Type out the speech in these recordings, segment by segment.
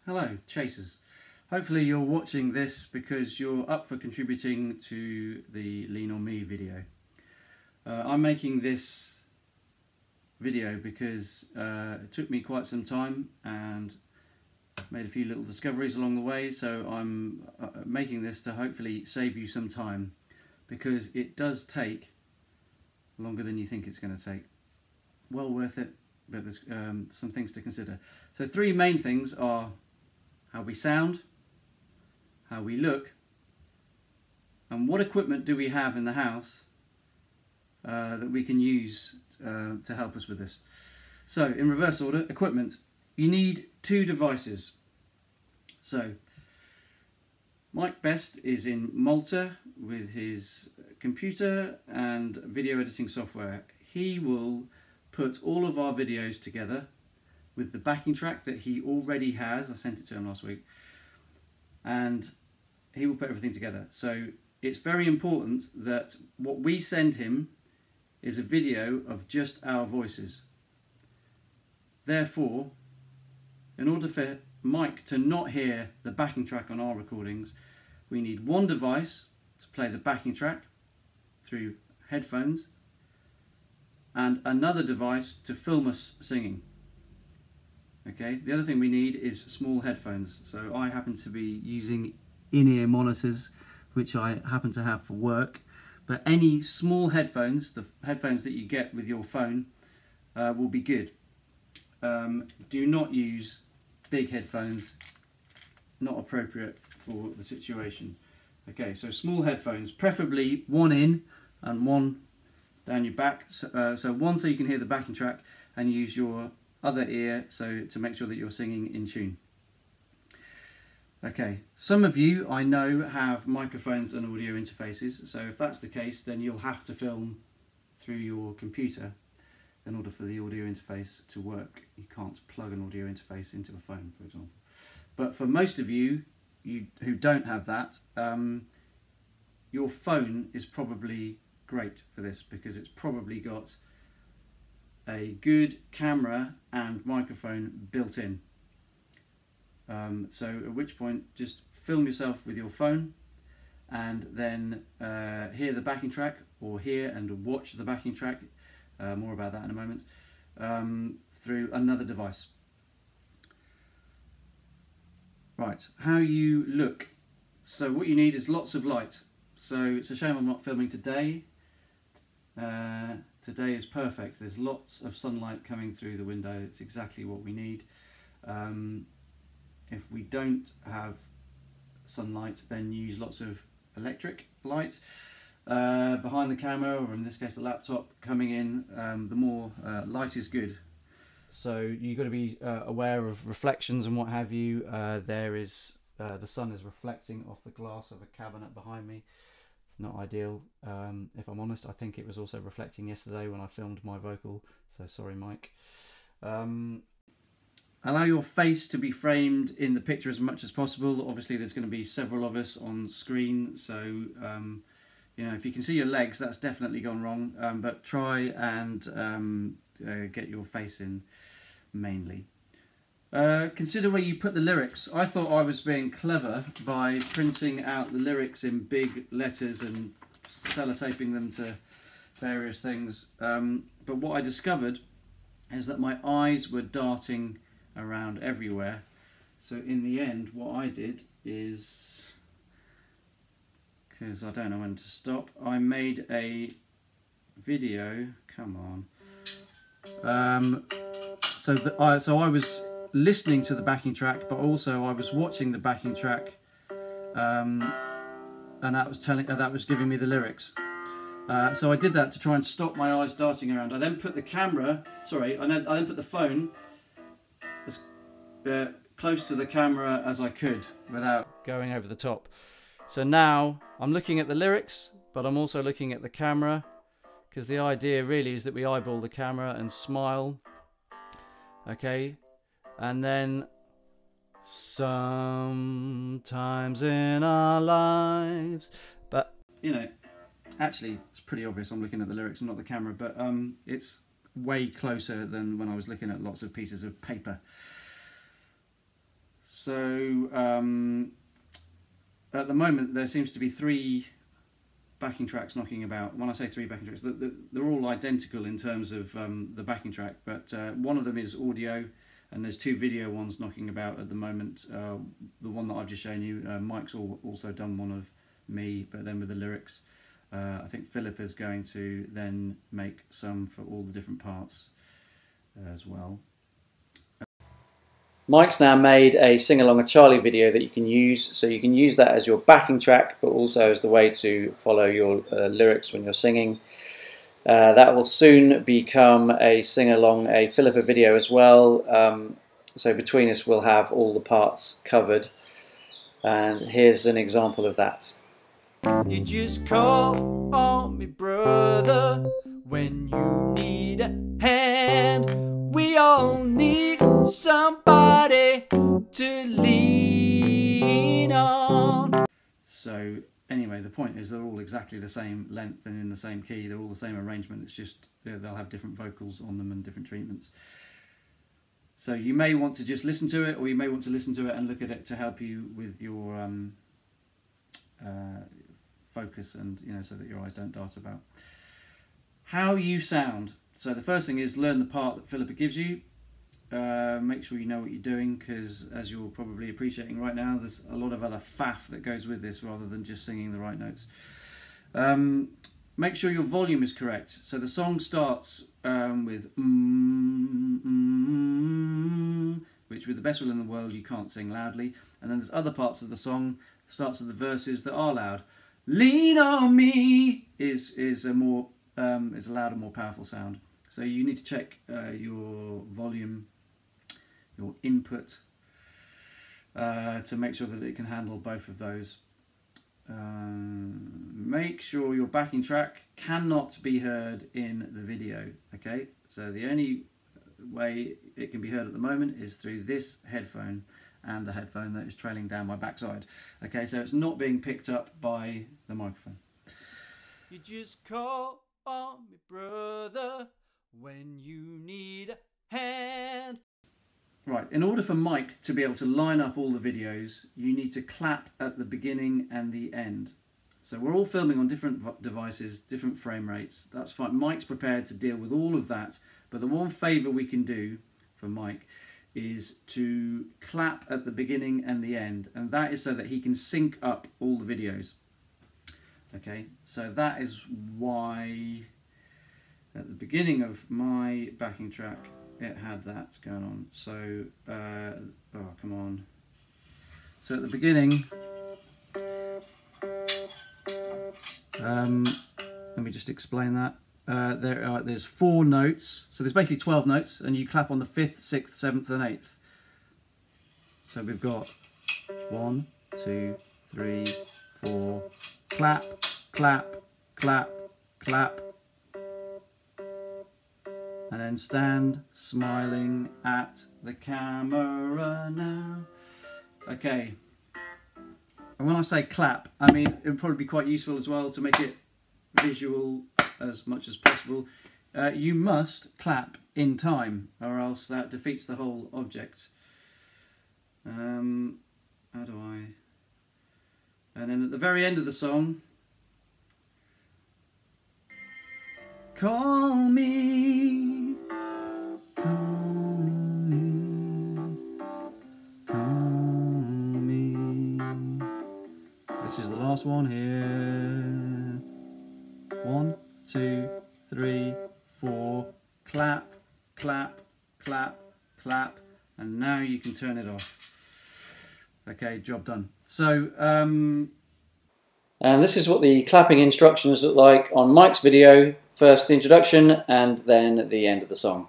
Hello, chasers. Hopefully you're watching this because you're up for contributing to the Lean On Me video. I'm making this video because it took me quite some time and made a few little discoveries along the way, so I'm making this to hopefully save you some time, because it does take longer than you think it's going to take. Well worth it, but there's some things to consider. So three main things are how we sound, how we look, and what equipment do we have in the house that we can use to help us with this. So in reverse order, equipment. You need two devices. So Mike Best is in Malta with his computer and video editing software. He will put all of our videos together with the backing track that he already has. I sent it to him last week, and he will put everything together. So it's very important that what we send him is a video of just our voices. Therefore, in order for Mike to not hear the backing track on our recordings, we need one device to play the backing track through headphones and another device to film us singing. Okay, the other thing we need is small headphones. So I happen to be using in-ear monitors, which I happen to have for work, but any small headphones, the headphones that you get with your phone, will be good. Do not use big headphones, not appropriate for the situation. Okay, so small headphones, preferably one in and one down your back. So one so you can hear the backing track, and use your other ear so to make sure that you're singing in tune. Okay, some of you I know have microphones and audio interfaces, so if that's the case, then you'll have to film through your computer in order for the audio interface to work. You can't plug an audio interface into a phone, for example. But for most of you who don't have that, your phone is probably great for this, because it's probably got a good camera and microphone built in. So at which point, just film yourself with your phone and then hear the backing track, or hear and watch the backing track, more about that in a moment, through another device. Right, how you look. So what you need is lots of light. So it's a shame I'm not filming today. Today is perfect. There's lots of sunlight coming through the window. It's exactly what we need. If we don't have sunlight, then use lots of electric light behind the camera, or in this case the laptop coming in. The more light is good. So you've got to be aware of reflections and what have you. There is the sun is reflecting off the glass of a cabinet behind me. Not ideal, if I'm honest. I think it was also reflecting yesterday when I filmed my vocal, so sorry Mike. Allow your face to be framed in the picture as much as possible. Obviously there's going to be several of us on screen, so you know, if you can see your legs, that's definitely gone wrong, but try and get your face in mainly. Consider where you put the lyrics. I thought I was being clever by printing out the lyrics in big letters and sellotaping them to various things, but what I discovered is that my eyes were darting around everywhere. So in the end, what I did is, because I don't know when to stop, I made a video. Come on. So I was listening to the backing track, but also I was watching the backing track, and that was giving me the lyrics. So I did that to try and stop my eyes darting around. I then put the camera, I then put the phone as close to the camera as I could without going over the top. So now I'm looking at the lyrics, but I'm also looking at the camera, because the idea really is that we eyeball the camera and smile. Okay, and then sometimes in our lives, but you know, actually it's pretty obvious I'm looking at the lyrics and not the camera, but it's way closer than when I was looking at lots of pieces of paper. So at the moment there seems to be 3 backing tracks knocking about. When I say 3 backing tracks, they're all identical in terms of the backing track, but one of them is audio, and there's 2 video ones knocking about at the moment. The one that I've just shown you, Mike's also done one of me, but then with the lyrics. I think Philip is going to then make some for all the different parts as well. Mike's now made a Sing Along a Charlie video that you can use, so you can use that as your backing track, but also as the way to follow your lyrics when you're singing. That will soon become a Sing Along a Philippa video as well, so between us we'll have all the parts covered, and here's an example of that. You just call on me, brother, when you need a hand. We all need somebody to lean on. So anyway, the point is they're all exactly the same length and in the same key. They're all the same arrangement. It's just they'll have different vocals on them and different treatments. So you may want to just listen to it, or you may want to listen to it and look at it to help you with your focus, and so that your eyes don't dart about. How you sound. So the first thing is learn the part that Philippa gives you. Make sure you know what you're doing, because as you're probably appreciating right now, there's a lot of other faff that goes with this rather than just singing the right notes. Make sure your volume is correct. So the song starts with which with the best will in the world you can't sing loudly, and then there's other parts of the song, starts of the verses that are loud. Lean on me is a more is a louder, more powerful sound. So you need to check your volume, your input, to make sure that it can handle both of those. Make sure your backing track cannot be heard in the video. Okay, so the only way it can be heard at the moment is through this headphone and the headphone that is trailing down my backside. Okay, so it's not being picked up by the microphone. You just call on me, brother, when you need a hand. Right, in order for Mike to be able to line up all the videos, you need to clap at the beginning and the end. So we're all filming on different devices, different frame rates. That's fine. Mike's prepared to deal with all of that, but the one favour we can do for Mike is to clap at the beginning and the end, and that is so that he can sync up all the videos. Okay, so that is why at the beginning of my backing track it had that going on. So, oh come on. So at the beginning, let me just explain that. There's 4 notes, so there's basically 12 notes, and you clap on the 5th, 6th, 7th and 8th. So we've got 1, 2, 3, 4, clap, clap, clap, clap, and then stand smiling at the camera now. Okay, and when I say clap, I mean it would probably be quite useful as well to make it visual as much as possible. You must clap in time, or else that defeats the whole object. How do I? And then at the very end of the song, call me, call me, call me. This is the last one here. 1, 2, 3, 4, clap, clap, clap, clap, and now you can turn it off. Okay, job done. So, and this is what the clapping instructions look like on Mike's video. First the introduction and then the end of the song.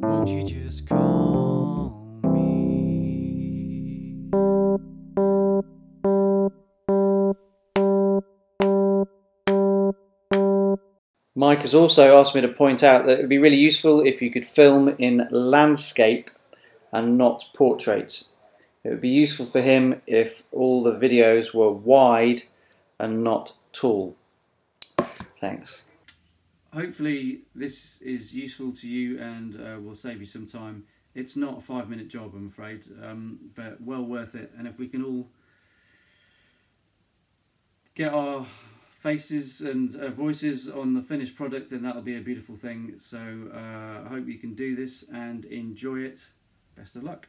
Won't you just call me? Mike has also asked me to point out that it would be really useful if you could film in landscape and not portrait. It would be useful for him if all the videos were wide and not tall. Thanks. Hopefully this is useful to you and will save you some time. It's not a 5-minute job, I'm afraid, but well worth it. And if we can all get our faces and voices on the finished product, then that'll be a beautiful thing. So I hope you can do this and enjoy it. Best of luck.